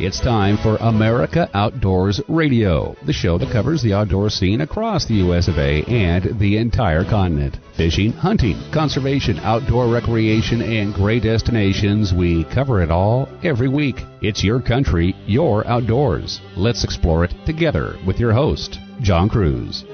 It's time for America Outdoors Radio, the show that covers the outdoor scene across the U.S. of A. and the entire continent. Fishing, hunting, conservation, outdoor recreation, and great destinations. We cover it all every week. It's your country, your outdoors. Let's explore it together with your host, John Cruz.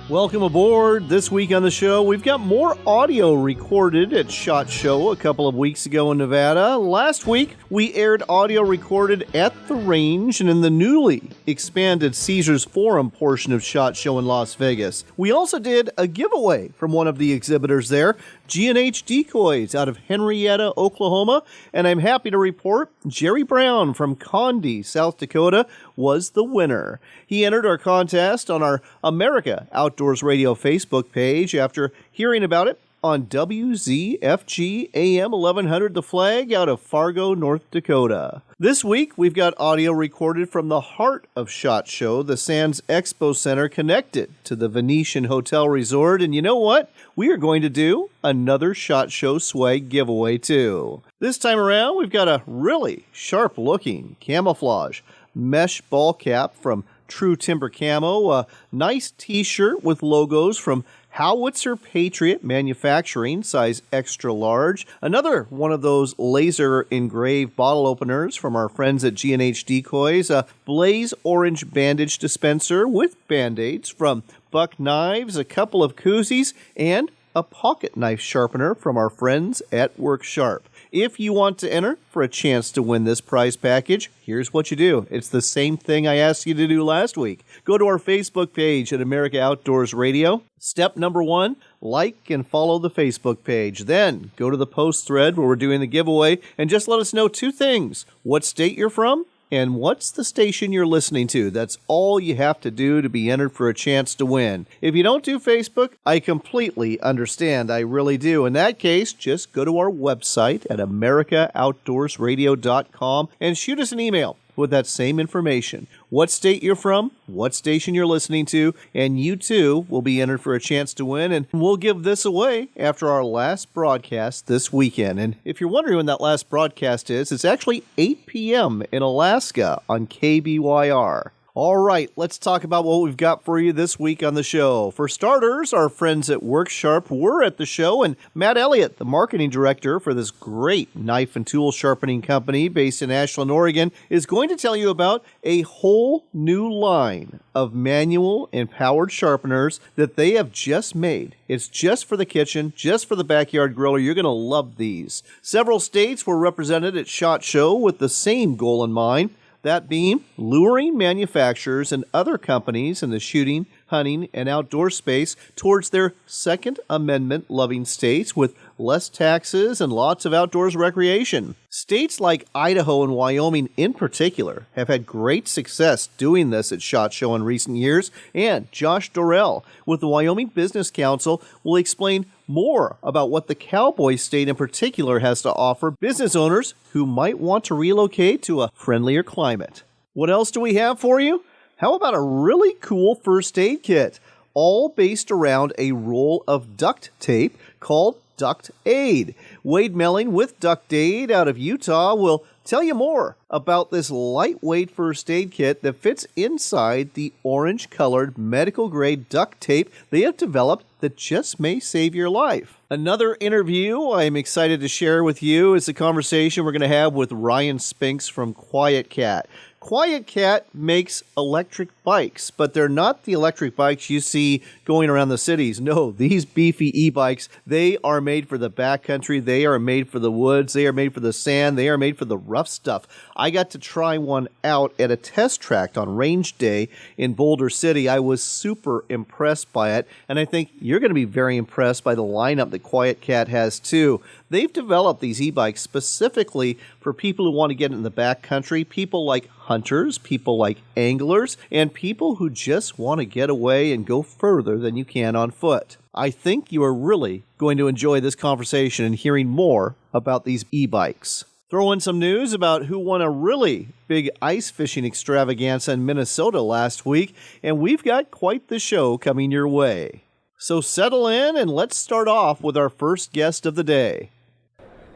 Welcome aboard. This week on the show, we've got more audio recorded at SHOT Show a couple of weeks ago in Nevada. Last week, we aired audio recorded at the range and in the newly expanded Caesars Forum portion of SHOT Show in Las Vegas. We also did a giveaway from one of the exhibitors there, G&H Decoys out of Henrietta, Oklahoma, and I'm happy to report Jerry Brown from Condi, South Dakota, was the winner. He entered our contest on our America Outdoors Radio Facebook page after hearing about it on WZFG AM 1100 The Flag out of Fargo, North Dakota. This week, we've got audio recorded from the heart of SHOT Show, the Sands Expo Center connected to the Venetian Hotel Resort. And you know what? We are going to do another SHOT Show swag giveaway, too. This time around, we've got a really sharp-looking camouflage mesh ball cap from True Timber Camo, a nice t-shirt with logos from Howitzer Patriot Manufacturing, size extra large. Another one of those laser engraved bottle openers from our friends at G&H Decoys. A Blaze Orange bandage dispenser with band-aids from Buck Knives. A couple of koozies and a pocket knife sharpener from our friends at Work Sharp. If you want to enter for a chance to win this prize package, here's what you do. It's the same thing I asked you to do last week. Go to our Facebook page at America Outdoors Radio. Step number 1, like and follow the Facebook page. Then go to the post thread where we're doing the giveaway and just let us know 2 things. What state you're from and what's the station you're listening to. That's all you have to do to be entered for a chance to win. If you don't do Facebook, I completely understand. I really do. In that case, just go to our website at AmericaOutdoorsRadio.com and shoot us an email with that same information. What state you're from, what station you're listening to, and you too will be entered for a chance to win, and we'll give this away after our last broadcast this weekend. And if you're wondering when that last broadcast is, it's actually 8 p.m. in Alaska on KBYR. All right, let's talk about what we've got for you this week on the show. For starters, our friends at Work Sharp were at the show, and Matt Elliott, the marketing director for this great knife and tool sharpening company based in Ashland, Oregon, is going to tell you about a whole new line of manual and powered sharpeners that they have just made. It's just for the kitchen, just for the backyard griller. You're going to love these. Several states were represented at SHOT Show with the same goal in mind. That being luring manufacturers and other companies in the shooting, hunting, and outdoor space towards their Second Amendment-loving states with less taxes and lots of outdoors recreation. States like Idaho and Wyoming in particular have had great success doing this at SHOT Show in recent years, and Josh Dorrell with the Wyoming Business Council will explain more about what the Cowboy State in particular has to offer business owners who might want to relocate to a friendlier climate. What else do we have for you? How about a really cool first aid kit, all based around a roll of duct tape called Duct Aid. Wade Melling with Duct Aid out of Utah will tell you more about this lightweight first aid kit that fits inside the orange-colored medical-grade duct tape they have developed that just may save your life. Another interview I'm excited to share with you is a conversation we're going to have with Ryan Spinks from QuietKat. QuietKat makes electric bikes, but they're not the electric bikes you see going around the cities. No, these beefy e-bikes, they are made for the backcountry. They are made for the woods. They are made for the sand. They are made for the rough stuff. I got to try one out at a test track on Range Day in Boulder City. I was super impressed by it, and I think you're going to be very impressed by the lineup that QuietKat has too. They've developed these e-bikes specifically for people who want to get in the backcountry, people like hunters, people like anglers, and people who just want to get away and go further than you can on foot. I think you are really going to enjoy this conversation and hearing more about these e-bikes. Throw in some news about who won a really big ice fishing extravaganza in Minnesota last week, and we've got quite the show coming your way. So settle in and let's start off with our first guest of the day.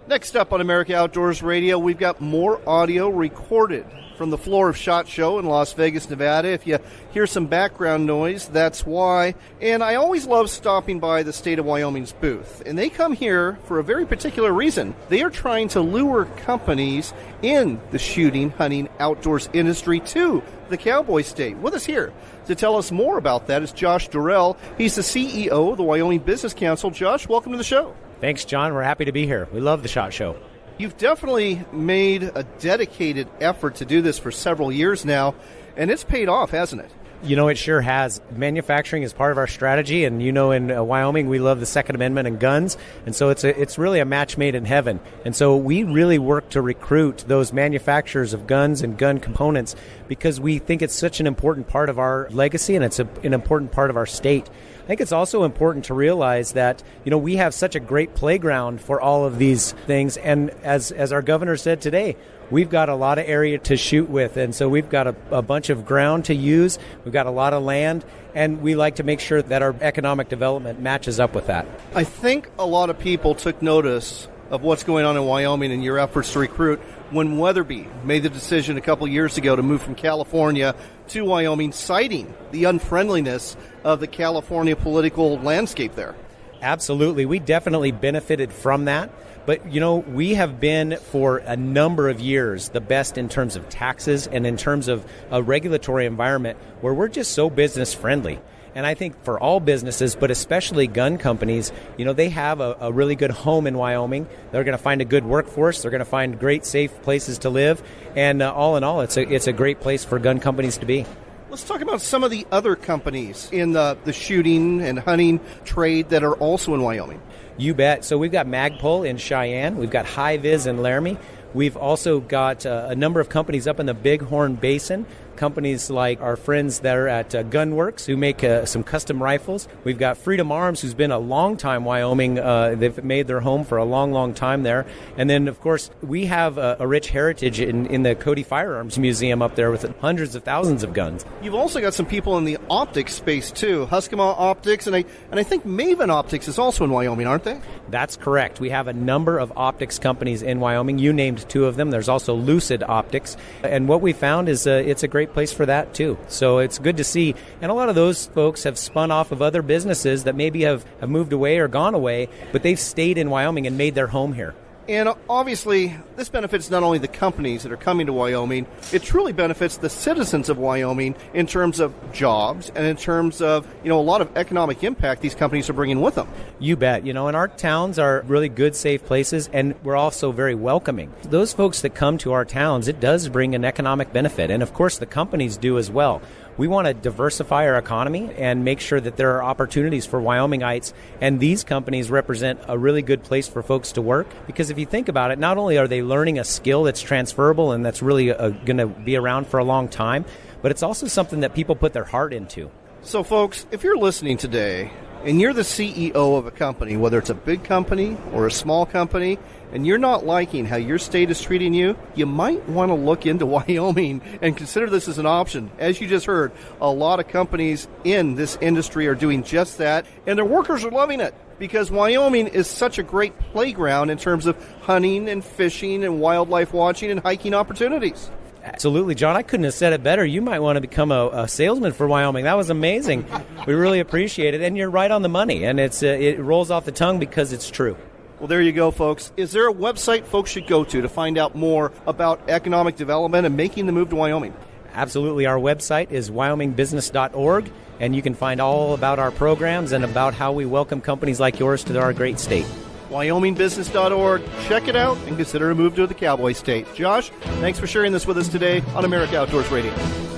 Next up on America Outdoors Radio, we've got more audio recorded from the floor of SHOT Show in Las Vegas, Nevada. If you hear some background noise, that's why. And I always love stopping by the state of Wyoming's booth. And they come here for a very particular reason. They are trying to lure companies in the shooting, hunting, outdoors industry to the Cowboy State. With us here to tell us more about that is Josh Durrell. He's the CEO of the Wyoming Business Council. Josh, welcome to the show. Thanks, John. We're happy to be here. We love the SHOT Show. You've definitely made a dedicated effort to do this for several years now, and it's paid off, hasn't it? You know, it sure has. Manufacturing is part of our strategy, and you know, in Wyoming, we love the Second Amendment and guns, and so it's really a match made in heaven. And so we really work to recruit those manufacturers of guns and gun components because we think it's such an important part of our legacy, and it's an important part of our state. I think it's also important to realize that, you know, we have such a great playground for all of these things, and as our governor said today, we've got a lot of area to shoot with, and so we've got a bunch of ground to use. We've got a lot of land, and we like to make sure that our economic development matches up with that. I think a lot of people took notice of what's going on in Wyoming and your efforts to recruit when Weatherby made the decision a couple years ago to move from California to Wyoming, citing the unfriendliness of the California political landscape there. Absolutely. We definitely benefited from that. But, you know, we have been for a number of years the best in terms of taxes and in terms of a regulatory environment where we're just so business friendly. And I think for all businesses, but especially gun companies, you know, they have a really good home in Wyoming. They're going to find a good workforce. They're going to find great, safe places to live. And all in all, it's a great place for gun companies to be. Let's talk about some of the other companies in the shooting and hunting trade that are also in Wyoming. You bet. So we've got Magpul in Cheyenne. We've got High-Vis in Laramie. We've also got a number of companies up in the Bighorn Basin, companies like our friends there at Gunworks who make some custom rifles. We've got Freedom Arms, who's been a long time Wyoming. They've made their home for a long, long time there. And then, of course, we have a rich heritage in the Cody Firearms Museum up there with hundreds of thousands of guns. You've also got some people in the optics space, too. Huskemaw Optics, and I think Maven Optics is also in Wyoming, aren't they? That's correct. We have a number of optics companies in Wyoming. You named two of them. There's also Lucid Optics. And what we found is it's a great place for that, too. So it's good to see. And a lot of those folks have spun off of other businesses that maybe have moved away or gone away, but they've stayed in Wyoming and made their home here. And obviously, this benefits not only the companies that are coming to Wyoming, it truly benefits the citizens of Wyoming in terms of jobs and in terms of, you know, a lot of economic impact these companies are bringing with them. You bet. You know, and our towns are really good, safe places, and we're also very welcoming. Those folks that come to our towns, it does bring an economic benefit, and of course the companies do as well. We want to diversify our economy and make sure that there are opportunities for Wyomingites, and these companies represent a really good place for folks to work, because if you think about it, not only are they learning a skill that's transferable and that's really going to be around for a long time, but it's also something that people put their heart into. So folks, if you're listening today and you're the CEO of a company, whether it's a big company or a small company, and you're not liking how your state is treating you, you might want to look into Wyoming and consider this as an option. As you just heard, a lot of companies in this industry are doing just that, and their workers are loving it because Wyoming is such a great playground in terms of hunting and fishing and wildlife watching and hiking opportunities. Absolutely, John. I couldn't have said it better. You might want to become a salesman for Wyoming. That was amazing. We really appreciate it, and you're right on the money, and it rolls off the tongue because it's true. Well, there you go, folks. Is there a website folks should go to find out more about economic development and making the move to Wyoming? Absolutely. Our website is wyomingbusiness.org, and you can find all about our programs and about how we welcome companies like yours to our great state. wyomingbusiness.org. Check it out and consider a move to the Cowboy State. Josh, thanks for sharing this with us today on America Outdoors Radio.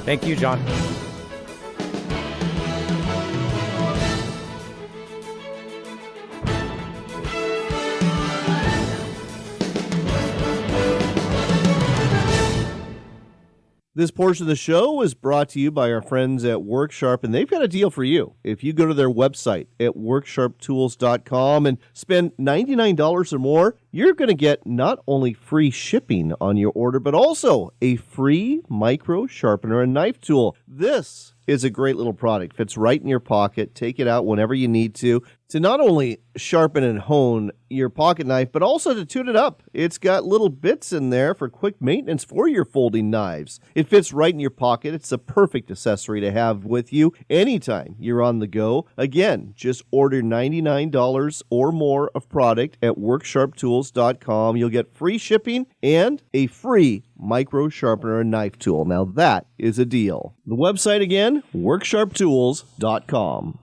Thank you, John. This portion of the show is brought to you by our friends at WorkSharp, and they've got a deal for you. If you go to their website at worksharptools.com and spend $99 or more, you're going to get not only free shipping on your order, but also a free micro sharpener and knife tool. This is a great little product. Fits right in your pocket. Take it out whenever you need to not only sharpen and hone your pocket knife, but also to tune it up. It's got little bits in there for quick maintenance for your folding knives. It fits right in your pocket. It's the perfect accessory to have with you anytime you're on the go. Again, just order $99 or more of product at WorkSharpTools.com. You'll get free shipping and a free micro sharpener and knife tool. Now that is a deal. The website again, WorkSharpTools.com.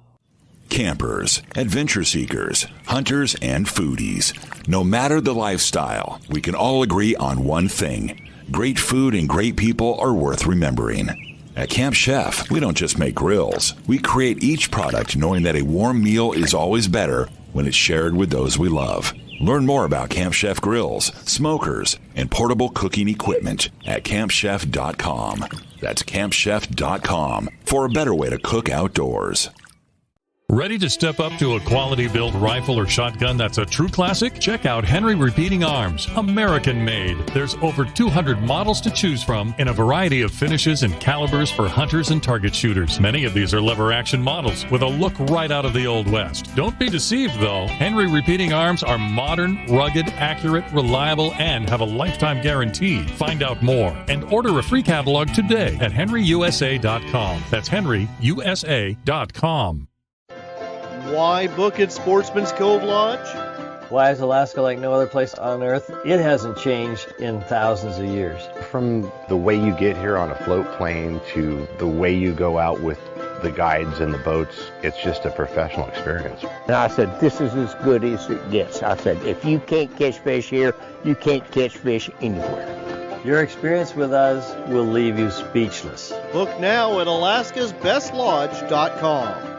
Campers, adventure seekers, hunters, and foodies. No matter the lifestyle, we can all agree on one thing. Great food and great people are worth remembering. At Camp Chef, we don't just make grills. We create each product knowing that a warm meal is always better when it's shared with those we love. Learn more about Camp Chef grills, smokers, and portable cooking equipment at campchef.com. That's campchef.com for a better way to cook outdoors. Ready to step up to a quality-built rifle or shotgun that's a true classic? Check out Henry Repeating Arms, American-made. There's over 200 models to choose from in a variety of finishes and calibers for hunters and target shooters. Many of these are lever-action models with a look right out of the Old West. Don't be deceived, though. Henry Repeating Arms are modern, rugged, accurate, reliable, and have a lifetime guarantee. Find out more and order a free catalog today at henryusa.com. That's henryusa.com. Why book at Sportsman's Cove Lodge? Why is Alaska like no other place on Earth? It hasn't changed in thousands of years. From the way you get here on a float plane to the way you go out with the guides and the boats, it's just a professional experience. And I said, this is as good as it gets. I said, if you can't catch fish here, you can't catch fish anywhere. Your experience with us will leave you speechless. Book now at alaskasbestlodge.com.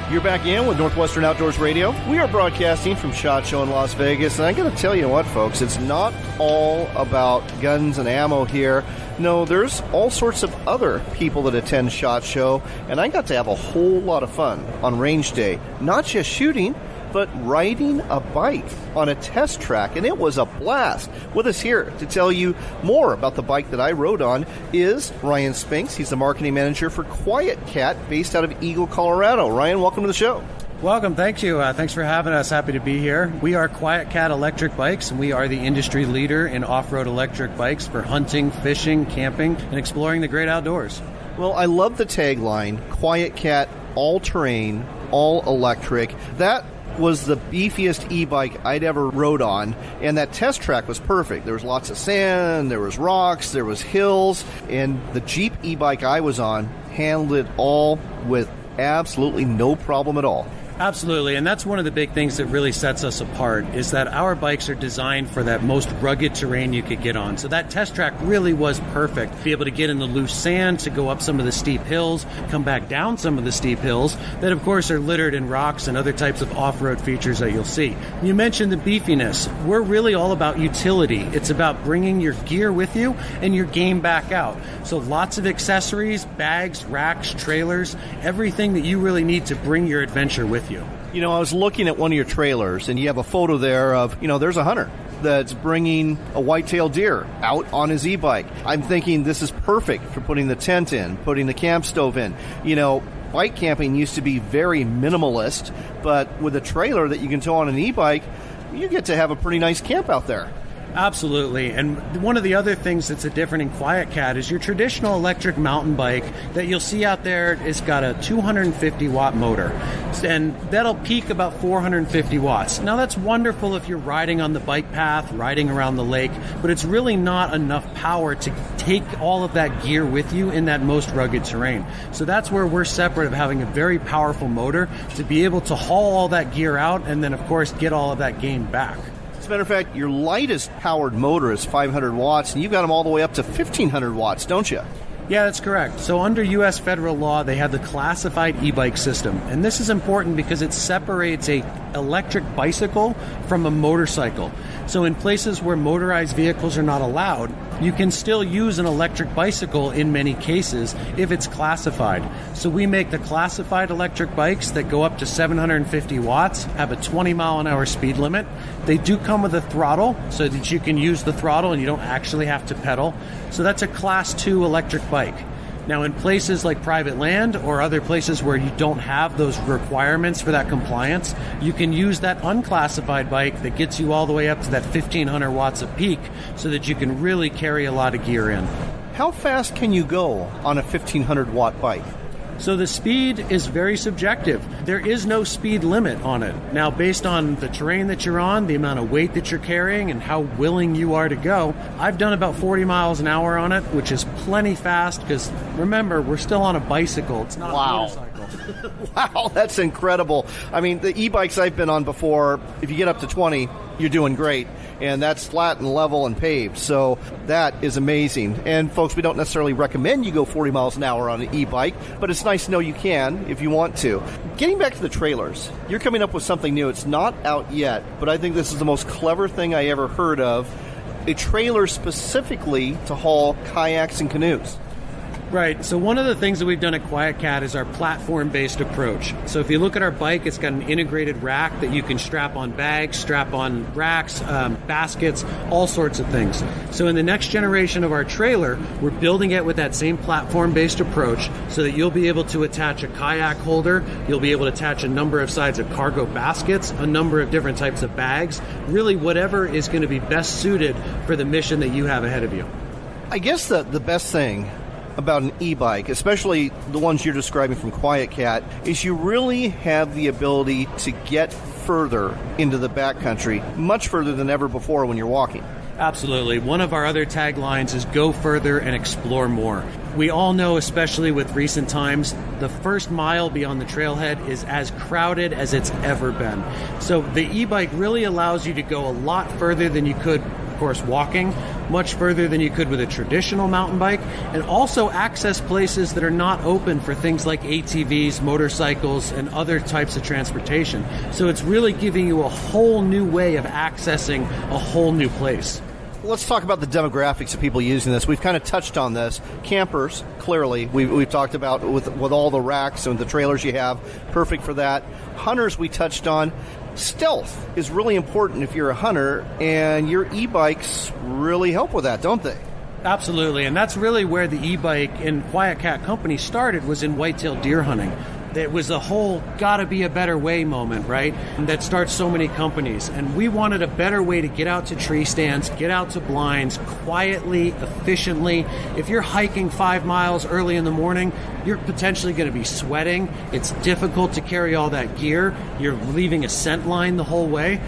You're back in with Northwestern Outdoors Radio. We are broadcasting from SHOT Show in Las Vegas, and I got to tell you what, folks, it's not all about guns and ammo here. No, there's all sorts of other people that attend SHOT Show, and I got to have a whole lot of fun on range day. Not just shooting, but riding a bike on a test track, and it was a blast. With us here to tell you more about the bike that I rode on is Ryan Spinks. He's the marketing manager for Quiet Cat, based out of Eagle, Colorado. Ryan, welcome to the show. Welcome. Thank you. Thanks for having us. Happy to be here. We are Quiet Cat Electric Bikes, and we are the industry leader in off-road electric bikes for hunting, fishing, camping, and exploring the great outdoors. Well, I love the tagline, Quiet Cat, all-terrain, all-electric. That was the beefiest e-bike I'd ever rode on, and that test track was perfect. There was lots of sand, there was rocks, there was hills, and the Jeep e-bike I was on handled it all with absolutely no problem at all. Absolutely, and that's one of the big things that really sets us apart is that our bikes are designed for that most rugged terrain you could get on. So that test track really was perfect. Be able to get in the loose sand, to go up some of the steep hills, come back down some of the steep hills that of course are littered in rocks and other types of off-road features that you'll see. You mentioned the beefiness. We're really all about utility. It's about bringing your gear with you and your game back out. So lots of accessories, bags, racks, trailers, everything that you really need to bring your adventure with you. You know, I was looking at one of your trailers, and you have a photo there of, there's a hunter that's bringing a white-tailed deer out on his e-bike. I'm thinking this is perfect for putting the tent in, putting the camp stove in. Bike camping used to be very minimalist, but with a trailer that you can tow on an e-bike, you get to have a pretty nice camp out there. Absolutely. And one of the other things that's different in Quiet Cat is your traditional electric mountain bike that you'll see out there is got a 250 watt motor, and that'll peak about 450 watts. Now that's wonderful if you're riding on the bike path, riding around the lake, but it's really not enough power to take all of that gear with you in that most rugged terrain. So that's where we're separate, of having a very powerful motor to be able to haul all that gear out and then of course get all of that gain back. As a matter of fact, your lightest powered motor is 500 watts, and you've got them all the way up to 1,500 watts, don't you? Yeah, that's correct. So under U.S. federal law, they have the classified e-bike system. And this is important because it separates a electric bicycle from a motorcycle. So in places where motorized vehicles are not allowed, you can still use an electric bicycle in many cases if it's classified. So we make the classified electric bikes that go up to 750 watts, have a 20 mile an hour speed limit. They do come with a throttle so that you can use the throttle and you don't actually have to pedal. So that's a class 2 electric bike. Now, in places like private land or other places where you don't have those requirements for that compliance, you can use that unclassified bike that gets you all the way up to that 1,500 watts of peak so that you can really carry a lot of gear in. How fast can you go on a 1,500 watt bike? So the speed is very subjective. There is no speed limit on it. Now, based on the terrain that you're on, the amount of weight that you're carrying, and how willing you are to go, I've done about 40 miles an hour on it, which is plenty fast because, remember, we're still on a bicycle. It's not a motorcycle. Wow, that's incredible. I mean, the e-bikes I've been on before, if you get up to 20, you're doing great. And that's flat and level and paved. So that is amazing. And folks, we don't necessarily recommend you go 40 miles an hour on an e-bike, but it's nice to know you can if you want to. Getting back to the trailers, you're coming up with something new. It's not out yet, but I think this is the most clever thing I ever heard of. A trailer specifically to haul kayaks and canoes. Right. So one of the things that we've done at QuietKat is our platform-based approach. So if you look at our bike, it's got an integrated rack that you can strap on bags, strap on racks, baskets, all sorts of things. So in the next generation of our trailer, we're building it with that same platform-based approach so that you'll be able to attach a kayak holder, you'll be able to attach a number of sides of cargo baskets, a number of different types of bags, really whatever is going to be best suited for the mission that you have ahead of you. I guess the best thing about an e-bike, especially the ones you're describing from QuietKat, is you really have the ability to get further into the backcountry, much further than ever before when you're walking. Absolutely. One of our other taglines is go further and explore more. We all know, especially with recent times, the first mile beyond the trailhead is as crowded as it's ever been. So the e-bike really allows you to go a lot further than you could, of course, walking, much further than you could with a traditional mountain bike, and also access places that are not open for things like ATVs, motorcycles, and other types of transportation. So it's really giving you a whole new way of accessing a whole new place. Let's talk about the demographics of people using this. We've kind of touched on this. Campers, clearly, we've talked about with all the racks and the trailers you have, perfect for that. Hunters, we touched on. Stealth is really important if you're a hunter, and your e-bikes really help with that, don't they? Absolutely, and that's really where the e-bike and QuietKat Company started, was in whitetail deer hunting. It was a whole gotta be a better way moment, right? That starts so many companies. And we wanted a better way to get out to tree stands, get out to blinds quietly, efficiently. If you're hiking 5 miles early in the morning, you're potentially going to be sweating. It's difficult to carry all that gear. You're leaving a scent line the whole way.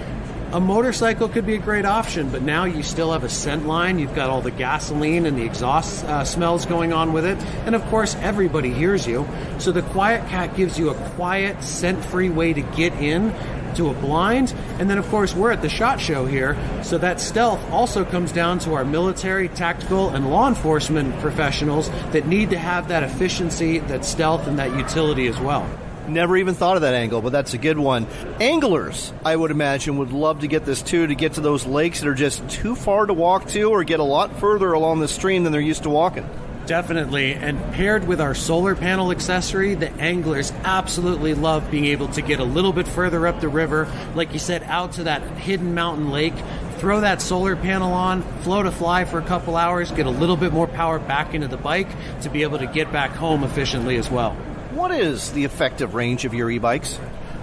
A motorcycle could be a great option, but now you still have a scent line. You've got all the gasoline and the exhaust smells going on with it. And of course, everybody hears you. So the QuietKat gives you a quiet, scent-free way to get in to a blind. And then, of course, we're at the SHOT Show here. So that stealth also comes down to our military, tactical, and law enforcement professionals that need to have that efficiency, that stealth, and that utility as well. Never even thought of that angle, but that's a good one. Anglers, I would imagine, would love to get this too, to get to those lakes that are just too far to walk to, or get a lot further along the stream than they're used to walking. Definitely, and paired with our solar panel accessory, the anglers absolutely love being able to get a little bit further up the river, like you said, out to that hidden mountain lake, throw that solar panel on, float a fly for a couple hours, get a little bit more power back into the bike to be able to get back home efficiently as well. What is the effective range of your e-bikes?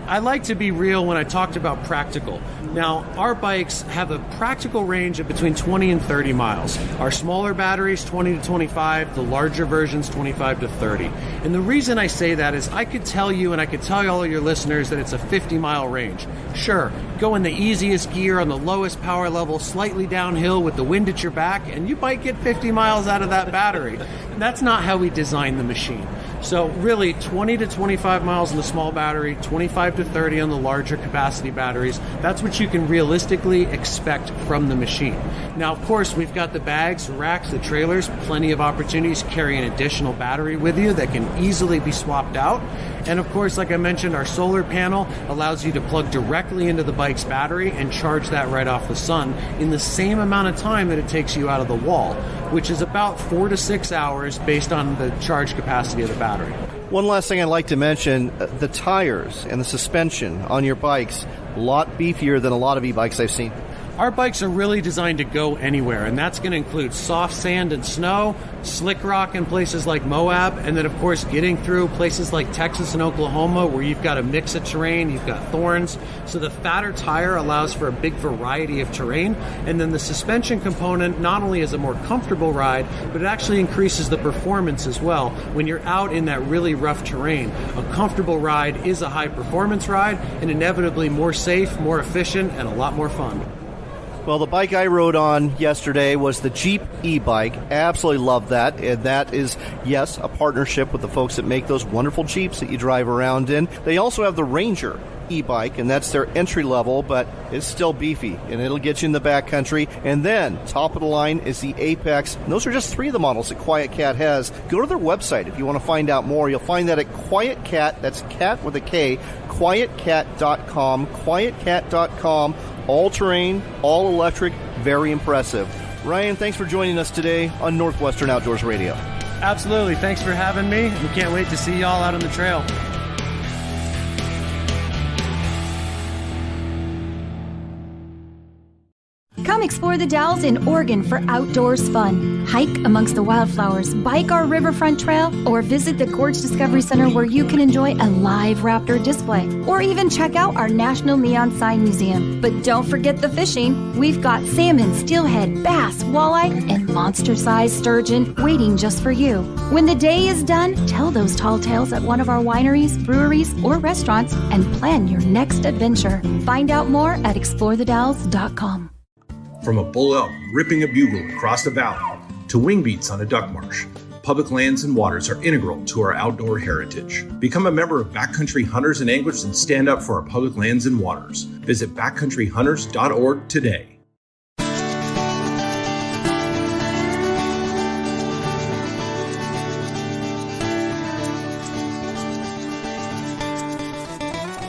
I like to be real when I talked about practical. Now, our bikes have a practical range of between 20 and 30 miles. Our smaller batteries, 20 to 25, the larger versions, 25 to 30. And the reason I say that is I could tell you, and I could tell all of your listeners, that it's a 50-mile range. Sure, go in the easiest gear on the lowest power level, slightly downhill with the wind at your back, and you might get 50 miles out of that battery. That's not how we designed the machine. So really 20 to 25 miles on the small battery, 25 to 30 on the larger capacity batteries. That's what you can realistically expect from the machine. Now, of course, we've got the bags, racks, the trailers, plenty of opportunities to carry an additional battery with you that can easily be swapped out. And of course, like I mentioned, our solar panel allows you to plug directly into the bike's battery and charge that right off the sun in the same amount of time that it takes you out of the wall, which is about 4 to 6 hours based on the charge capacity of the battery. One last thing I'd like to mention, the tires and the suspension on your bikes, a lot beefier than a lot of e-bikes I've seen. Our bikes are really designed to go anywhere, and that's going to include soft sand and snow, slick rock in places like Moab, and then, of course, getting through places like Texas and Oklahoma where you've got a mix of terrain, you've got thorns. So the fatter tire allows for a big variety of terrain, and then the suspension component not only is a more comfortable ride, but it actually increases the performance as well. When you're out in that really rough terrain, a comfortable ride is a high-performance ride, and inevitably more safe, more efficient, and a lot more fun. Well, the bike I rode on yesterday was the Jeep e-bike. Absolutely love that. And that is, yes, a partnership with the folks that make those wonderful Jeeps that you drive around in. They also have the Ranger e-bike, and that's their entry level, but it's still beefy, and it'll get you in the backcountry. And then, top of the line is the Apex. And those are just 3 of the models that QuietKat has. Go to their website if you want to find out more. You'll find that at QuietKat, that's cat with a K, QuietKat.com, QuietKat.com. All-terrain, all-electric, very impressive. Ryan, thanks for joining us today on Northwestern Outdoors Radio. Absolutely. Thanks for having me. We can't wait to see y'all out on the trail. Come explore the Dalles in Oregon for outdoors fun. Hike amongst the wildflowers, bike our riverfront trail, or visit the Gorge Discovery Center where you can enjoy a live raptor display, or even check out our National Neon Sign Museum. But don't forget the fishing. We've got salmon, steelhead, bass, walleye, and monster-sized sturgeon waiting just for you. When the day is done, tell those tall tales at one of our wineries, breweries, or restaurants and plan your next adventure. Find out more at explorethedalles.com. From a bull elk ripping a bugle across the valley to wing beats on a duck marsh, public lands and waters are integral to our outdoor heritage. Become a member of Backcountry Hunters and Anglers and stand up for our public lands and waters. Visit backcountryhunters.org today.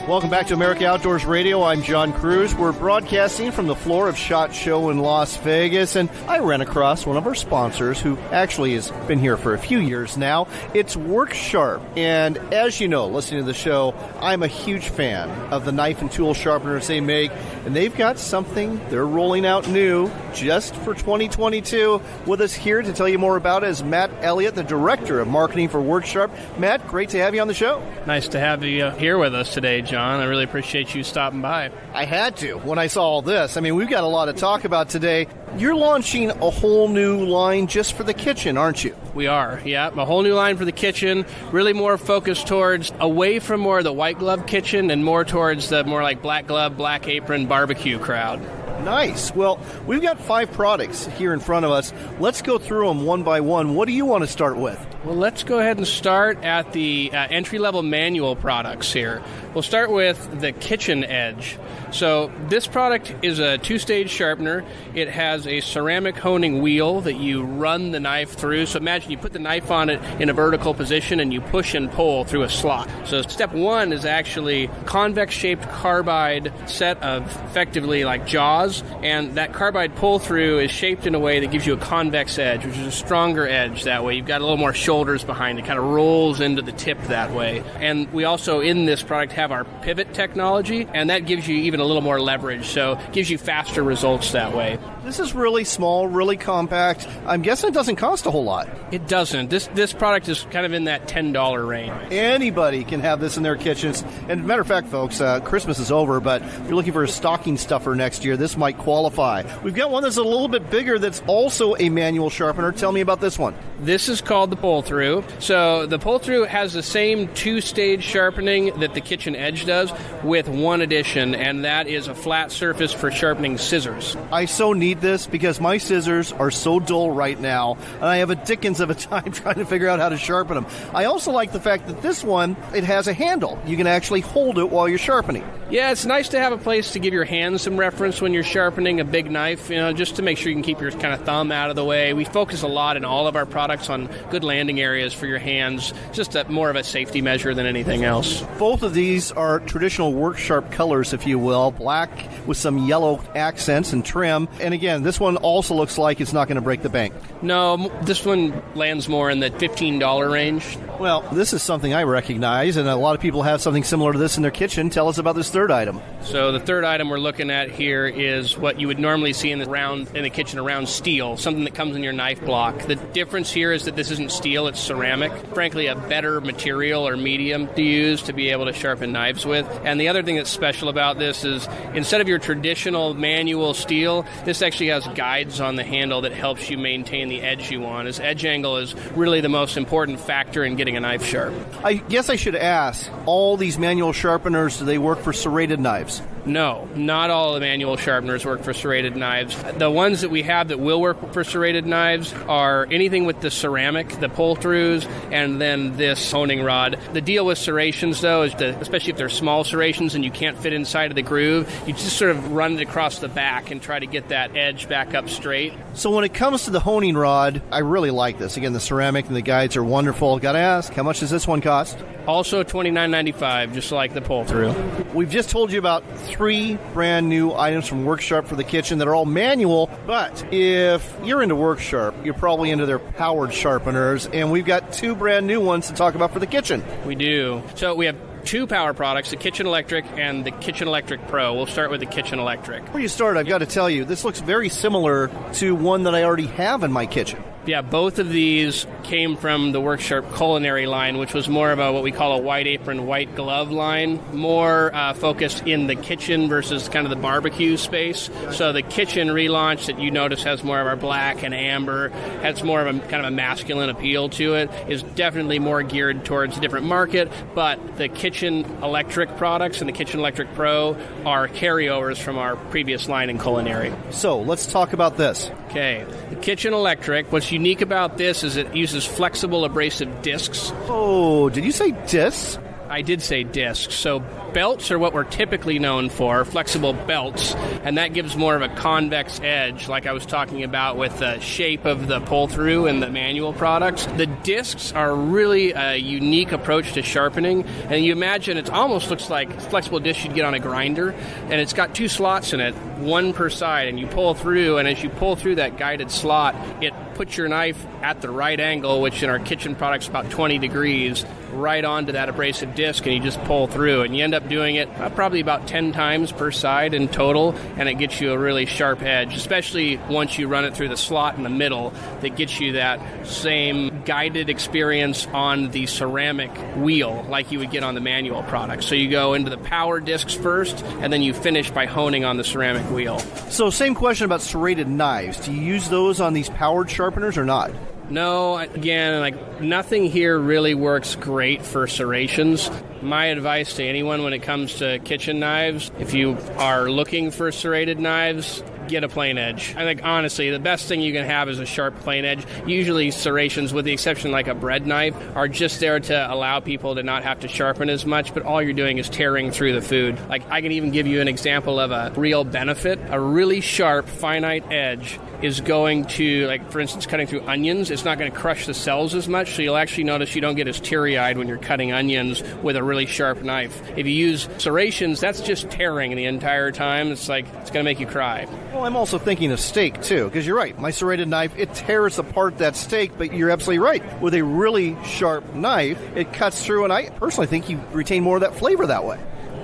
Welcome back to America Outdoors Radio. I'm John Cruz. We're broadcasting from the floor of SHOT Show in Las Vegas, and I ran across one of our sponsors who actually has been here for a few years now. It's WorkSharp, and as you know, listening to the show, I'm a huge fan of the knife and tool sharpeners they make, and they've got something they're rolling out new just for 2022. With us here to tell you more about it is Matt Elliott, the Director of Marketing for WorkSharp. Matt, great to have you on the show. Nice to have you here with us today, John. I really appreciate you stopping by. I had to when I saw all this. I mean, we've got a lot to talk about today. You're launching a whole new line just for the kitchen, aren't you? We are, yeah. A whole new line for the kitchen, really more focused towards away from more of the white glove kitchen and more towards the more like black glove, black apron barbecue crowd. Nice. Well, we've got 5 products here in front of us. Let's go through them one by one. What do you want to start with? Well, let's go ahead and start at the entry-level manual products here. We'll start with the Kitchen Edge. So this product is a 2-stage sharpener. It has a ceramic honing wheel that you run the knife through. So imagine you put the knife on it in a vertical position and you push and pull through a slot. So step 1 is actually convex-shaped carbide set of effectively like jaws, and that carbide pull-through is shaped in a way that gives you a convex edge, which is a stronger edge that way. You've got a little more shoulders behind it. Kind of rolls into the tip that way. And we also, in this product, have our pivot technology, and that gives you even a little more leverage, so it gives you faster results that way. This is really small, really compact. I'm guessing it doesn't cost a whole lot. It doesn't. This product is kind of in that $10 range. Anybody can have this in their kitchens. And matter of fact, folks, Christmas is over, but if you're looking for a stocking stuffer next year, this might qualify. We've got one that's a little bit bigger that's also a manual sharpener. Tell me about this one. This is called the pull-through. So the pull-through has the same two-stage sharpening that the Kitchen Edge does, with one addition, and that is a flat surface for sharpening scissors. I so need this because my scissors are so dull right now, and I have a dickens of a time trying to figure out how to sharpen them. I also like the fact that this one, it has a handle. You can actually hold it while you're sharpening. Yeah, it's nice to have a place to give your hands some reference when you're sharpening a big knife, just to make sure you can keep your kind of thumb out of the way. We focus a lot in all of our products on good landing areas for your hands, just more of a safety measure than anything else. Both of these are traditional work sharp colors, if you will, black with some yellow accents and trim. And again, this one also looks like it's not going to break the bank. No, this one lands more in the $15 range. Well, this is something I recognize, and a lot of people have something similar to this in their kitchen. Tell us about this third item. So the third item we're looking at here is what you would normally see in the kitchen, around steel, something that comes in your knife block. The difference here is that this isn't steel, it's ceramic. Frankly, a better material or medium to use to be able to sharpen knives with. And the other thing that's special about this is instead of your traditional manual steel, this actually has guides on the handle that helps you maintain the edge you want. As edge angle is really the most important factor in getting a knife sharp. I guess I should ask, all these manual sharpeners, do they work for serrated knives? No, not all the manual sharpeners work for serrated knives. The ones that we have that will work for serrated knives are anything with the ceramic, the pull-throughs, and then this honing rod. The deal with serrations, though, is that especially if they're small serrations and you can't fit inside of the groove, you just sort of run it across the back and try to get that edge back up straight. So when it comes to the honing rod, I really like this. Again, the ceramic and the guides are wonderful. Got to ask, how much does this one cost? Also $29.95, just like the pull-through. We've just told you about 3 brand new items from Worksharp for the kitchen that are all manual, but if you're into Worksharp, you're probably into their powered sharpeners, and we've got 2 brand new ones to talk about for the kitchen. We do. So we have 2 power products, the Kitchen Electric and the Kitchen Electric Pro. We'll start with the Kitchen Electric. Before you start, I've got to tell you, this looks very similar to one that I already have in my kitchen. Yeah, both of these came from the Worksharp culinary line, which was more of what we call a white apron, white glove line, more focused in the kitchen versus kind of the barbecue space. So the kitchen relaunch that you notice has more of our black and amber, has more of a kind of a masculine appeal to it, is definitely more geared towards a different market, but the Kitchen Electric products and the Kitchen Electric Pro are carryovers from our previous line in culinary. So let's talk about this. Okay, the Kitchen Electric, what's unique about this is it uses flexible abrasive discs. Oh, did you say discs? I did say discs. So belts are what we're typically known for, flexible belts, and that gives more of a convex edge, like I was talking about with the shape of the pull-through and the manual products. The discs are really a unique approach to sharpening, and you imagine it almost looks like flexible disc you'd get on a grinder, and it's got 2 slots in it, one per side, and you pull through, and as you pull through that guided slot, it puts your knife at the right angle, which in our kitchen products is about 20 degrees, right onto that abrasive disc, and you just pull through, and you end up doing it probably about 10 times per side in total, and it gets you a really sharp edge, especially once you run it through the slot in the middle that gets you that same guided experience on the ceramic wheel like you would get on the manual product. So you go into the power discs first, and then you finish by honing on the ceramic wheel. So same question about serrated knives. Do you use those on these powered sharpeners or not? No, again, nothing here really works great for serrations. My advice to anyone when it comes to kitchen knives, if you are looking for serrated knives, get a plain edge. I think, honestly, the best thing you can have is a sharp plain edge. Usually serrations, with the exception like a bread knife, are just there to allow people to not have to sharpen as much, but all you're doing is tearing through the food. I can even give you an example of a real benefit. A really sharp, finite edge is going to, for instance, cutting through onions. It's not going to crush the cells as much, so you'll actually notice you don't get as teary-eyed when you're cutting onions with a really sharp knife. If you use serrations, that's just tearing the entire time. It's going to make you cry. Well, I'm also thinking of steak, too, because you're right. My serrated knife, it tears apart that steak, but you're absolutely right. With a really sharp knife, it cuts through, and I personally think you retain more of that flavor that way.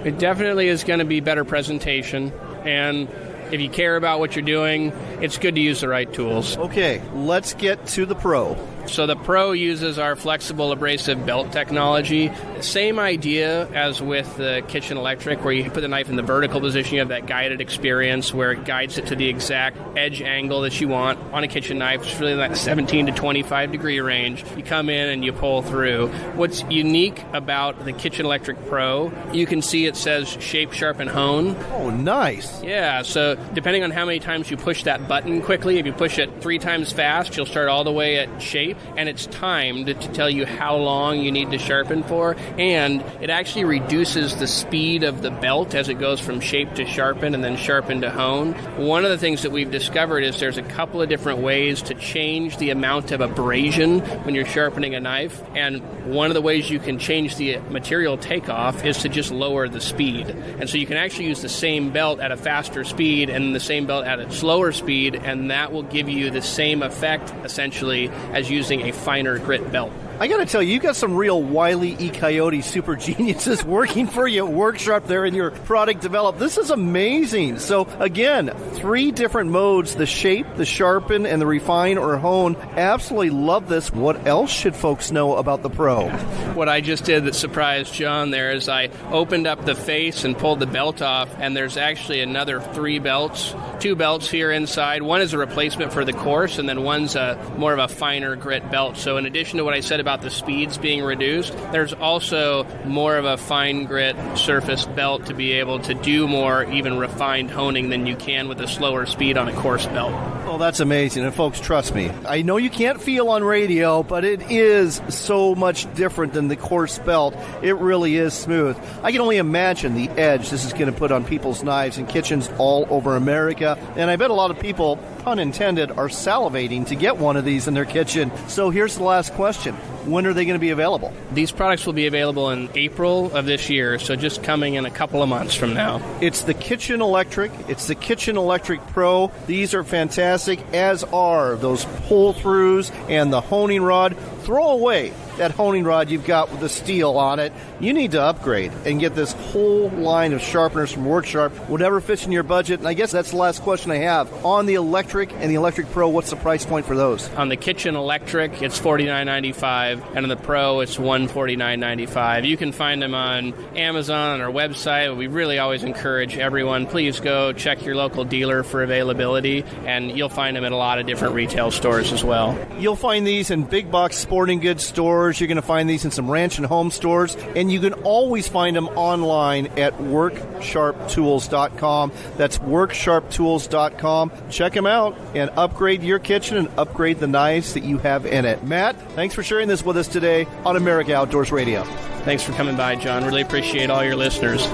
It definitely is going to be better presentation, and if you care about what you're doing, it's good to use the right tools. Okay, let's get to the Pro. So the Pro uses our flexible abrasive belt technology. Same idea as with the Kitchen Electric, where you put the knife in the vertical position. You have that guided experience where it guides it to the exact edge angle that you want on a kitchen knife. It's really like 17 to 25 degree range. You come in and you pull through. What's unique about the Kitchen Electric Pro, you can see it says shape, sharpen, hone. Oh, nice. Yeah, so depending on how many times you push that button quickly, if you push it 3 times fast, you'll start all the way at shape, and it's timed to tell you how long you need to sharpen for, and it actually reduces the speed of the belt as it goes from shape to sharpen and then sharpen to hone. One of the things that we've discovered is there's a couple of different ways to change the amount of abrasion when you're sharpening a knife, and one of the ways you can change the material takeoff is to just lower the speed. And so you can actually use the same belt at a faster speed and the same belt at a slower speed, and that will give you the same effect, essentially, as using a finer grit belt. I got to tell you got some real Wile E. Coyote super geniuses working for you at Worksharp there in your product development. This is amazing. So, again, 3 different modes, the shape, the sharpen, and the refine or hone. Absolutely love this. What else should folks know about the Pro? What I just did that surprised John there is I opened up the face and pulled the belt off, and there's actually another 3 belts, 2 belts here inside. One is a replacement for the coarse, and then one's more of a finer grit belt. So in addition to what I said about the speeds being reduced, there's also more of a fine grit surface belt to be able to do more even refined honing than you can with a slower speed on a coarse belt. Oh, that's amazing. And folks, trust me, I know you can't feel on radio, but it is so much different than the coarse belt. It really is smooth. I can only imagine the edge this is going to put on people's knives in kitchens all over America. And I bet a lot of people, pun intended, are salivating to get one of these in their kitchen. So here's the last question. When are they going to be available? These products will be available in April of this year, so just coming in a couple of months from now. It's the Kitchen Electric. It's the Kitchen Electric Pro. These are fantastic, as are those pull-throughs and the honing rod. Throw away that honing rod you've got with the steel on it. You need to upgrade and get this whole line of sharpeners from Worksharp, whatever fits in your budget. And I guess that's the last question I have. On the Electric and the Electric Pro, what's the price point for those? On the Kitchen Electric, it's $49.95, and on the Pro, it's $149.95. You can find them on Amazon, on our website. We really always encourage everyone, please go check your local dealer for availability, and you'll find them at a lot of different retail stores as well. You'll find these in big box sporting goods stores. You're going to find these in some ranch and home stores, and you can always find them online at WorkSharpTools.com. That's WorkSharpTools.com. Check them out and upgrade your kitchen and upgrade the knives that you have in it. Matt, thanks for sharing this with us today on America Outdoors Radio. Thanks for coming by, John. Really appreciate all your listeners.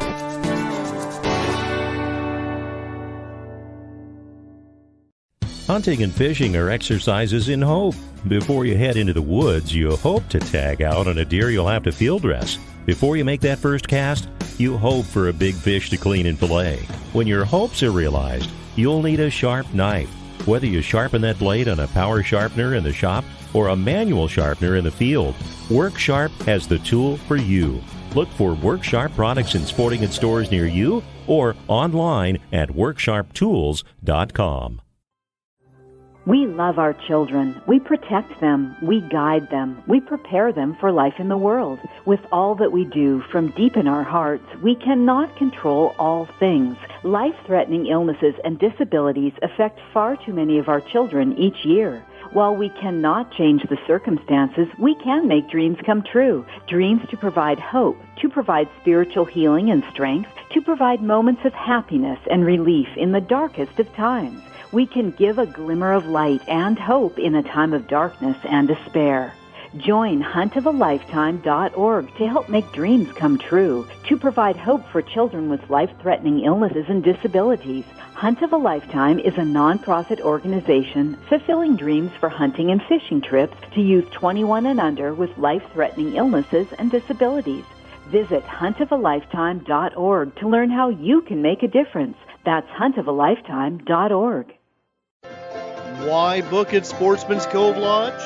Hunting and fishing are exercises in hope. Before you head into the woods, you hope to tag out on a deer you'll have to field dress. Before you make that first cast, you hope for a big fish to clean and fillet. When your hopes are realized, you'll need a sharp knife. Whether you sharpen that blade on a power sharpener in the shop or a manual sharpener in the field, Worksharp has the tool for you. Look for Worksharp products in sporting goods stores near you or online at WorksharpTools.com. We love our children. We protect them. We guide them. We prepare them for life in the world. With all that we do from deep in our hearts, we cannot control all things. Life-threatening illnesses and disabilities affect far too many of our children each year. While we cannot change the circumstances, we can make dreams come true. Dreams to provide hope, to provide spiritual healing and strength, to provide moments of happiness and relief in the darkest of times. We can give a glimmer of light and hope in a time of darkness and despair. Join huntofalifetime.org to help make dreams come true, to provide hope for children with life-threatening illnesses and disabilities. Hunt of a Lifetime is a non-profit organization fulfilling dreams for hunting and fishing trips to youth 21 and under with life-threatening illnesses and disabilities. Visit huntofalifetime.org to learn how you can make a difference. That's huntofalifetime.org. Why book at Sportsman's Cove Lodge?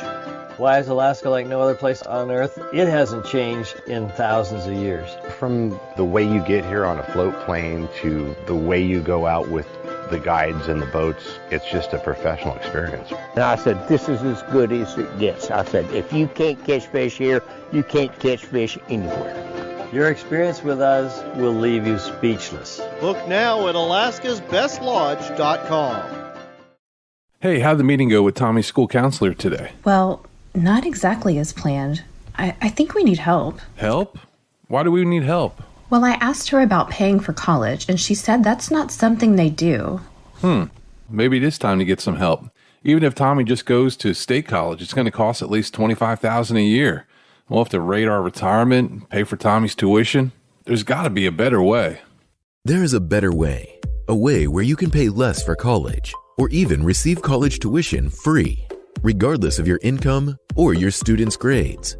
Why is Alaska like no other place on Earth? It hasn't changed in thousands of years. From the way you get here on a float plane to the way you go out with the guides and the boats, it's just a professional experience. And I said, this is as good as it gets. I said, if you can't catch fish here, you can't catch fish anywhere. Your experience with us will leave you speechless. Book now at alaskasbestlodge.com. Hey, how'd the meeting go with Tommy's school counselor today? Well, not exactly as planned. I think we need help. Help? Why do we need help? Well, I asked her about paying for college, and she said that's not something they do. Maybe it is time to get some help. Even if Tommy just goes to state college, it's going to cost at least $25,000 a year. We'll have to rate our retirement, pay for Tommy's tuition. There's got to be a better way. There is a better way. A way where you can pay less for college, or even receive college tuition free, regardless of your income or your students' grades.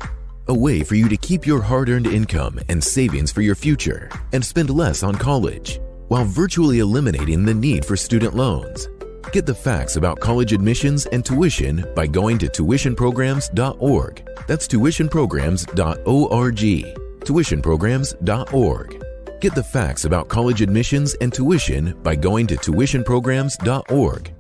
A way for you to keep your hard-earned income and savings for your future and spend less on college, while virtually eliminating the need for student loans. Get the facts about college admissions and tuition by going to tuitionprograms.org. That's tuitionprograms.org. Tuitionprograms.org. Get the facts about college admissions and tuition by going to tuitionprograms.org.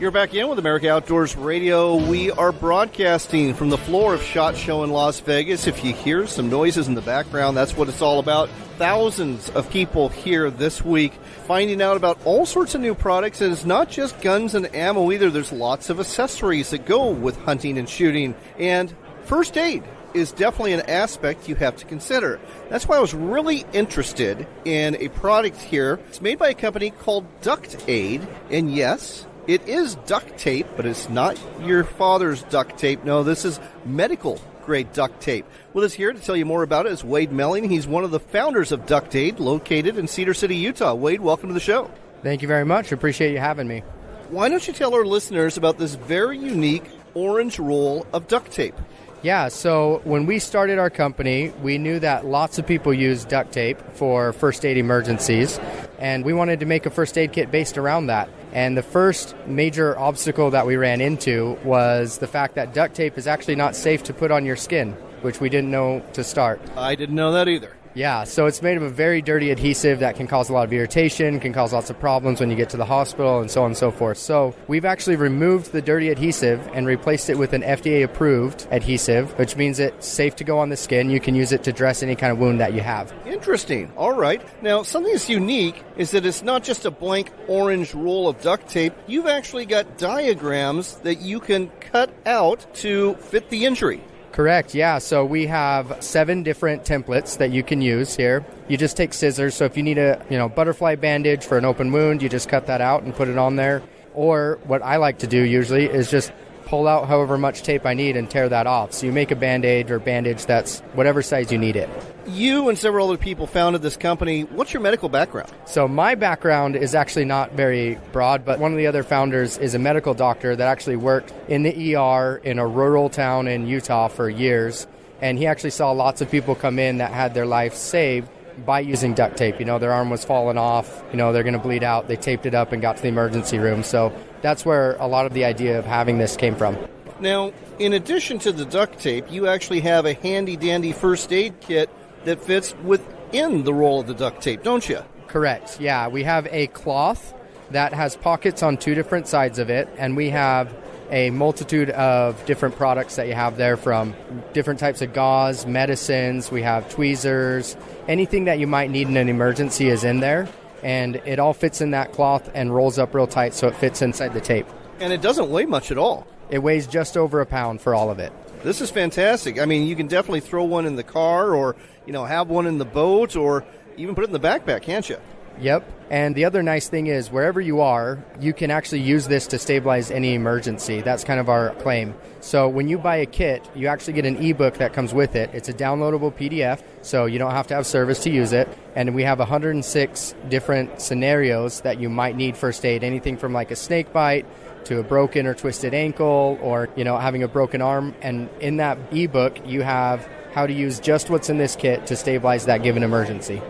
You're back in with America Outdoors Radio. We are broadcasting from the floor of SHOT Show in Las Vegas. If you hear some noises in the background, that's what it's all about. Thousands of people here this week finding out about all sorts of new products. And it's not just guns and ammo either. There's lots of accessories that go with hunting and shooting. And first aid is definitely an aspect you have to consider. That's why I was really interested in a product here. It's made by a company called Duct Aid. And yes, it is duct tape, but it's not your father's duct tape. No, this is medical-grade duct tape. With us here to tell you more about it is Wade Melling. He's one of the founders of Duct Aid, located in Cedar City, Utah. Wade, welcome to the show. Thank you very much. Appreciate you having me. Why don't you tell our listeners about this very unique orange roll of duct tape? Yeah, so when we started our company, we knew that lots of people use duct tape for first aid emergencies, and we wanted to make a first aid kit based around that. And the first major obstacle that we ran into was the fact that duct tape is actually not safe to put on your skin, which we didn't know to start. I didn't know that either. Yeah, so it's made of a very dirty adhesive that can cause a lot of irritation, can cause lots of problems when you get to the hospital, and so on and so forth. So we've actually removed the dirty adhesive and replaced it with an FDA-approved adhesive, which means it's safe to go on the skin. You can use it to dress any kind of wound that you have. Interesting. All right. Now, something that's unique is that it's not just a blank orange roll of duct tape. You've actually got diagrams that you can cut out to fit the injury. Correct, yeah. So we have 7 different templates that you can use here. You just take scissors. So if you need a butterfly bandage for an open wound, you just cut that out and put it on there. Or what I like to do usually is just pull out however much tape I need and tear that off. So you make a Band-Aid or bandage that's whatever size you need it. You and several other people founded this company. What's your medical background? So my background is actually not very broad, but one of the other founders is a medical doctor that actually worked in the ER in a rural town in Utah for years. And he actually saw lots of people come in that had their life saved by using duct tape. Their arm was falling off, they're going to bleed out. They taped it up and got to the emergency room. So that's where a lot of the idea of having this came from. Now, in addition to the duct tape, you actually have a handy-dandy first aid kit that fits within the roll of the duct tape, don't you? Correct, yeah. We have a cloth that has pockets on 2 different sides of it, and we have a multitude of different products that you have there, from different types of gauze, medicines, we have tweezers, anything that you might need in an emergency is in there, and it all fits in that cloth and rolls up real tight so it fits inside the tape. And it doesn't weigh much at all. It weighs just over a pound for all of it. This is fantastic. I mean, you can definitely throw one in the car or, have one in the boat or even put it in the backpack, can't you? Yep. And the other nice thing is wherever you are, you can actually use this to stabilize any emergency. That's kind of our claim. So when you buy a kit, you actually get an ebook that comes with it. It's a downloadable PDF, so you don't have to have service to use it. And we have 106 different scenarios that you might need first aid, anything from like a snake bite to a broken or twisted ankle or, having a broken arm. And in that ebook, you have how to use just what's in this kit to stabilize that given emergency.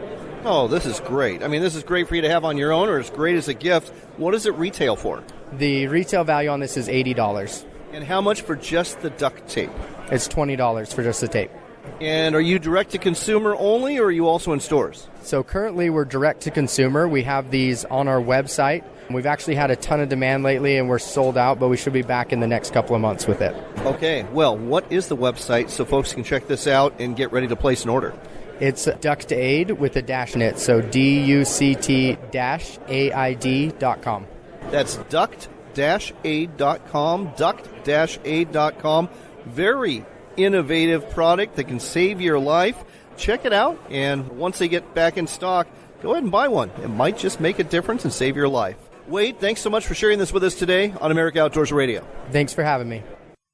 Oh, this is great. I mean, this is great for you to have on your own, or it's great as a gift. What does it retail for? The retail value on this is $80. And how much for just the duct tape? It's $20 for just the tape. And are you direct to consumer only, or are you also in stores? So currently we're direct to consumer. We have these on our website. We've actually had a ton of demand lately, and we're sold out, but we should be back in the next couple of months with it. Okay, well, what is the website so folks can check this out and get ready to place an order? It's Duct Aid with a dash in it, so DUCT-AID.com. That's duct-aid.com, duct-aid.com. Very innovative product that can save your life. Check it out, and once they get back in stock, go ahead and buy one. It might just make a difference and save your life. Wade, thanks so much for sharing this with us today on America Outdoors Radio. Thanks for having me.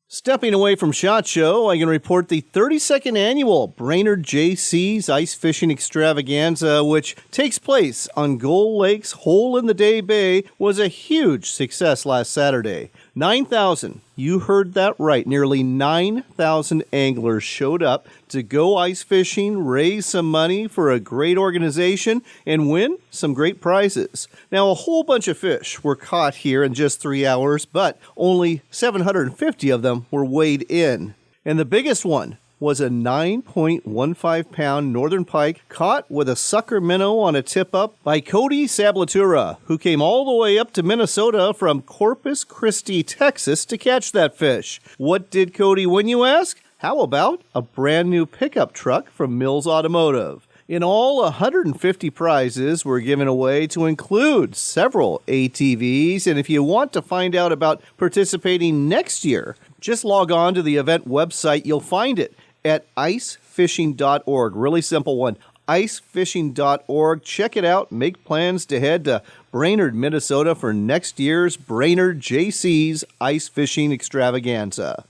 Stepping away from SHOT Show, I can report the 32nd annual Brainerd JC's Ice Fishing Extravaganza, which takes place on Gull Lake's Hole in the Day Bay, was a huge success last Saturday. 9,000, you heard that right, nearly 9,000 anglers showed up to go ice fishing, raise some money for a great organization, and win some great prizes. Now, a whole bunch of fish were caught here in just 3 hours, but only 750 of them were weighed in. And the biggest one was a 9.15-pound northern pike caught with a sucker minnow on a tip-up by Cody Sablatura, who came all the way up to Minnesota from Corpus Christi, Texas, to catch that fish. What did Cody win, you ask? How about a brand new pickup truck from Mills Automotive? In all, 150 prizes were given away to include several ATVs, and if you want to find out about participating next year, just log on to the event website. You'll find it at icefishing.org. Really simple one. Icefishing.org. Check it out. Make plans to head to Brainerd, Minnesota for next year's Brainerd JC's Ice Fishing Extravaganza.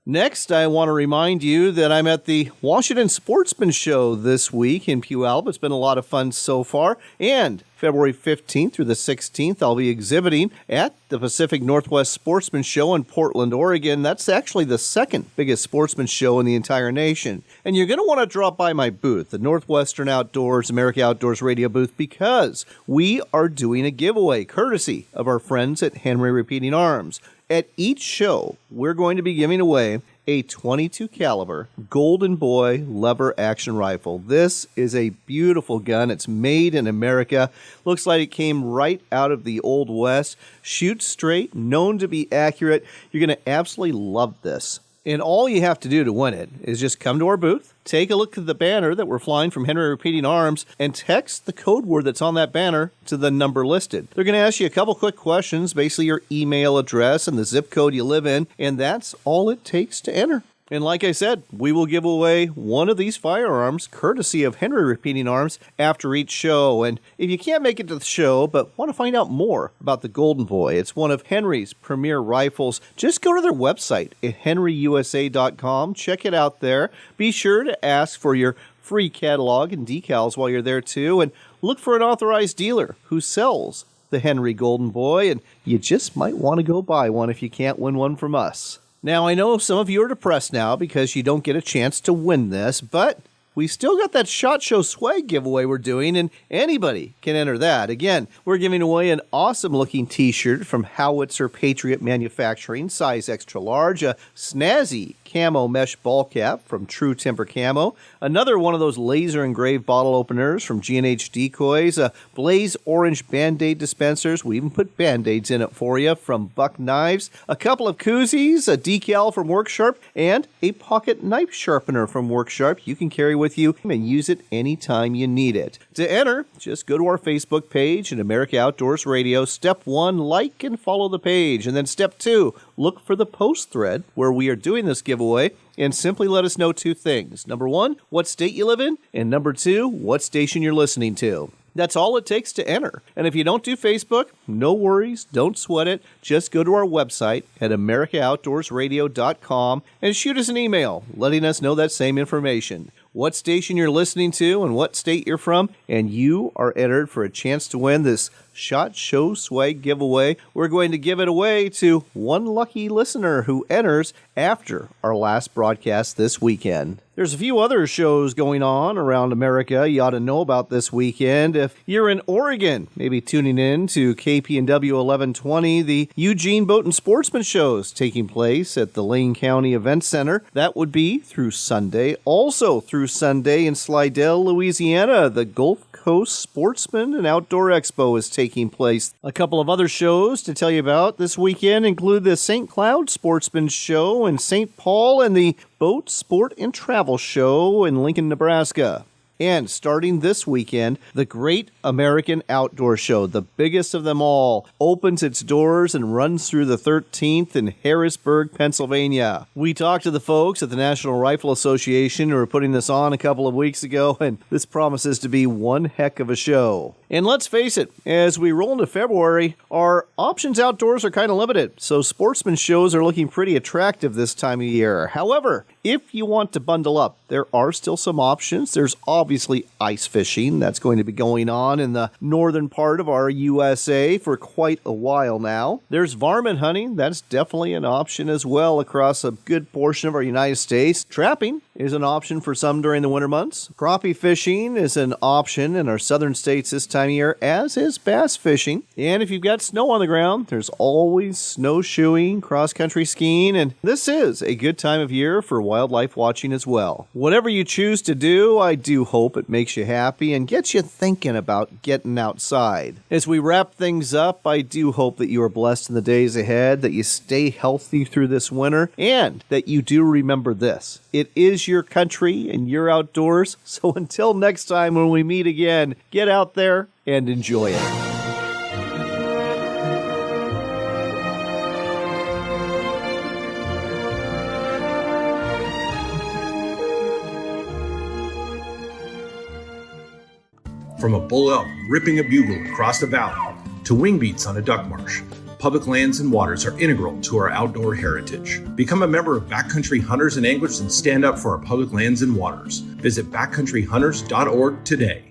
Next, I want to remind you that I'm at the Washington Sportsman Show this week in Puyallup. It's been a lot of fun so far. And February 15th through the 16th, I'll be exhibiting at the Pacific Northwest Sportsman Show in Portland, Oregon. That's actually the second biggest sportsman show in the entire nation. And you're going to want to drop by my booth, the Northwestern Outdoors, America Outdoors Radio booth, because we are doing a giveaway courtesy of our friends at Henry Repeating Arms. At each show, we're going to be giving away a .22 caliber Golden Boy lever action rifle. This is a beautiful gun. It's made in America. Looks like it came right out of the Old West. Shoots straight, known to be accurate. You're going to absolutely love this. And all you have to do to win it is just come to our booth, take a look at the banner that we're flying from Henry Repeating Arms, and text the code word that's on that banner to the number listed. They're going to ask you a couple quick questions, basically your email address and the zip code you live in, and that's all it takes to enter. And like I said, we will give away one of these firearms, courtesy of Henry Repeating Arms, after each show. And if you can't make it to the show, but want to find out more about the Golden Boy, it's one of Henry's premier rifles, just go to their website at henryusa.com. Check it out there. Be sure to ask for your free catalog and decals while you're there, too. And look for an authorized dealer who sells the Henry Golden Boy. And you just might want to go buy one if you can't win one from us. Now, I know some of you are depressed now because you don't get a chance to win this, but we still got that SHOT Show swag giveaway we're doing, and anybody can enter that. Again, we're giving away an awesome-looking T-shirt from Howitzer Patriot Manufacturing, size extra large, a snazzy camo mesh ball cap from True Timber Camo, another one of those laser engraved bottle openers from G&H Decoys, a Blaze Orange Band-Aid dispensers, we even put Band-Aids in it for you, from Buck Knives, a couple of koozies, a decal from Worksharp, and a pocket knife sharpener from Worksharp you can carry with you and use it anytime you need it. To enter, just go to our Facebook page at America Outdoors Radio. Step 1, like and follow the page. And then step 2, look for the post thread where we are doing this giveaway and simply let us know 2 things. Number 1, what state you live in, and number 2, what station you're listening to. That's all it takes to enter. And if you don't do Facebook, no worries, don't sweat it. Just go to our website at AmericaOutdoorsRadio.com and shoot us an email letting us know that same information. What station you're listening to and what state you're from, and you are entered for a chance to win this SHOT Show swag giveaway. We're going to give it away to one lucky listener who enters after our last broadcast this weekend. There's a few other shows going on around America you ought to know about this weekend. If you're in Oregon, maybe tuning in to KPNW 1120, the Eugene Boat and Sportsman shows taking place at the Lane County Event Center. That would be through Sunday. Also through Sunday in Slidell, Louisiana, the Gulf Coast Sportsman and Outdoor Expo is taking place. A couple of other shows to tell you about this weekend include the St. Cloud Sportsman Show in St. Paul and the Boat, Sport, and Travel Show in Lincoln, Nebraska. And starting this weekend, the Great American Outdoor Show, the biggest of them all, opens its doors and runs through the 13th in Harrisburg, Pennsylvania. We talked to the folks at the National Rifle Association who were putting this on a couple of weeks ago, and this promises to be one heck of a show. And let's face it, as we roll into February, our options outdoors are kind of limited, so sportsman shows are looking pretty attractive this time of year. However, if you want to bundle up, there are still some options. There's obviously ice fishing that's going to be going on in the northern part of our USA for quite a while now. There's varmint hunting. That's definitely an option as well across a good portion of our United States. Trapping is an option for some during the winter months. Crappie fishing is an option in our southern states this time of year, as is bass fishing. And if you've got snow on the ground, there's always snowshoeing, cross-country skiing, and this is a good time of year for wildlife watching as well. Whatever you choose to do, I do hope it makes you happy and gets you thinking about getting outside. As we wrap things up, I do hope that you are blessed in the days ahead, that you stay healthy through this winter, and that you do remember this. It is your country and your outdoors, so until next time when we meet again, get out there and enjoy it. From a bull elk ripping a bugle across the valley to wing beats on a duck marsh, public lands and waters are integral to our outdoor heritage. Become a member of Backcountry Hunters and Anglers and stand up for our public lands and waters. Visit backcountryhunters.org today.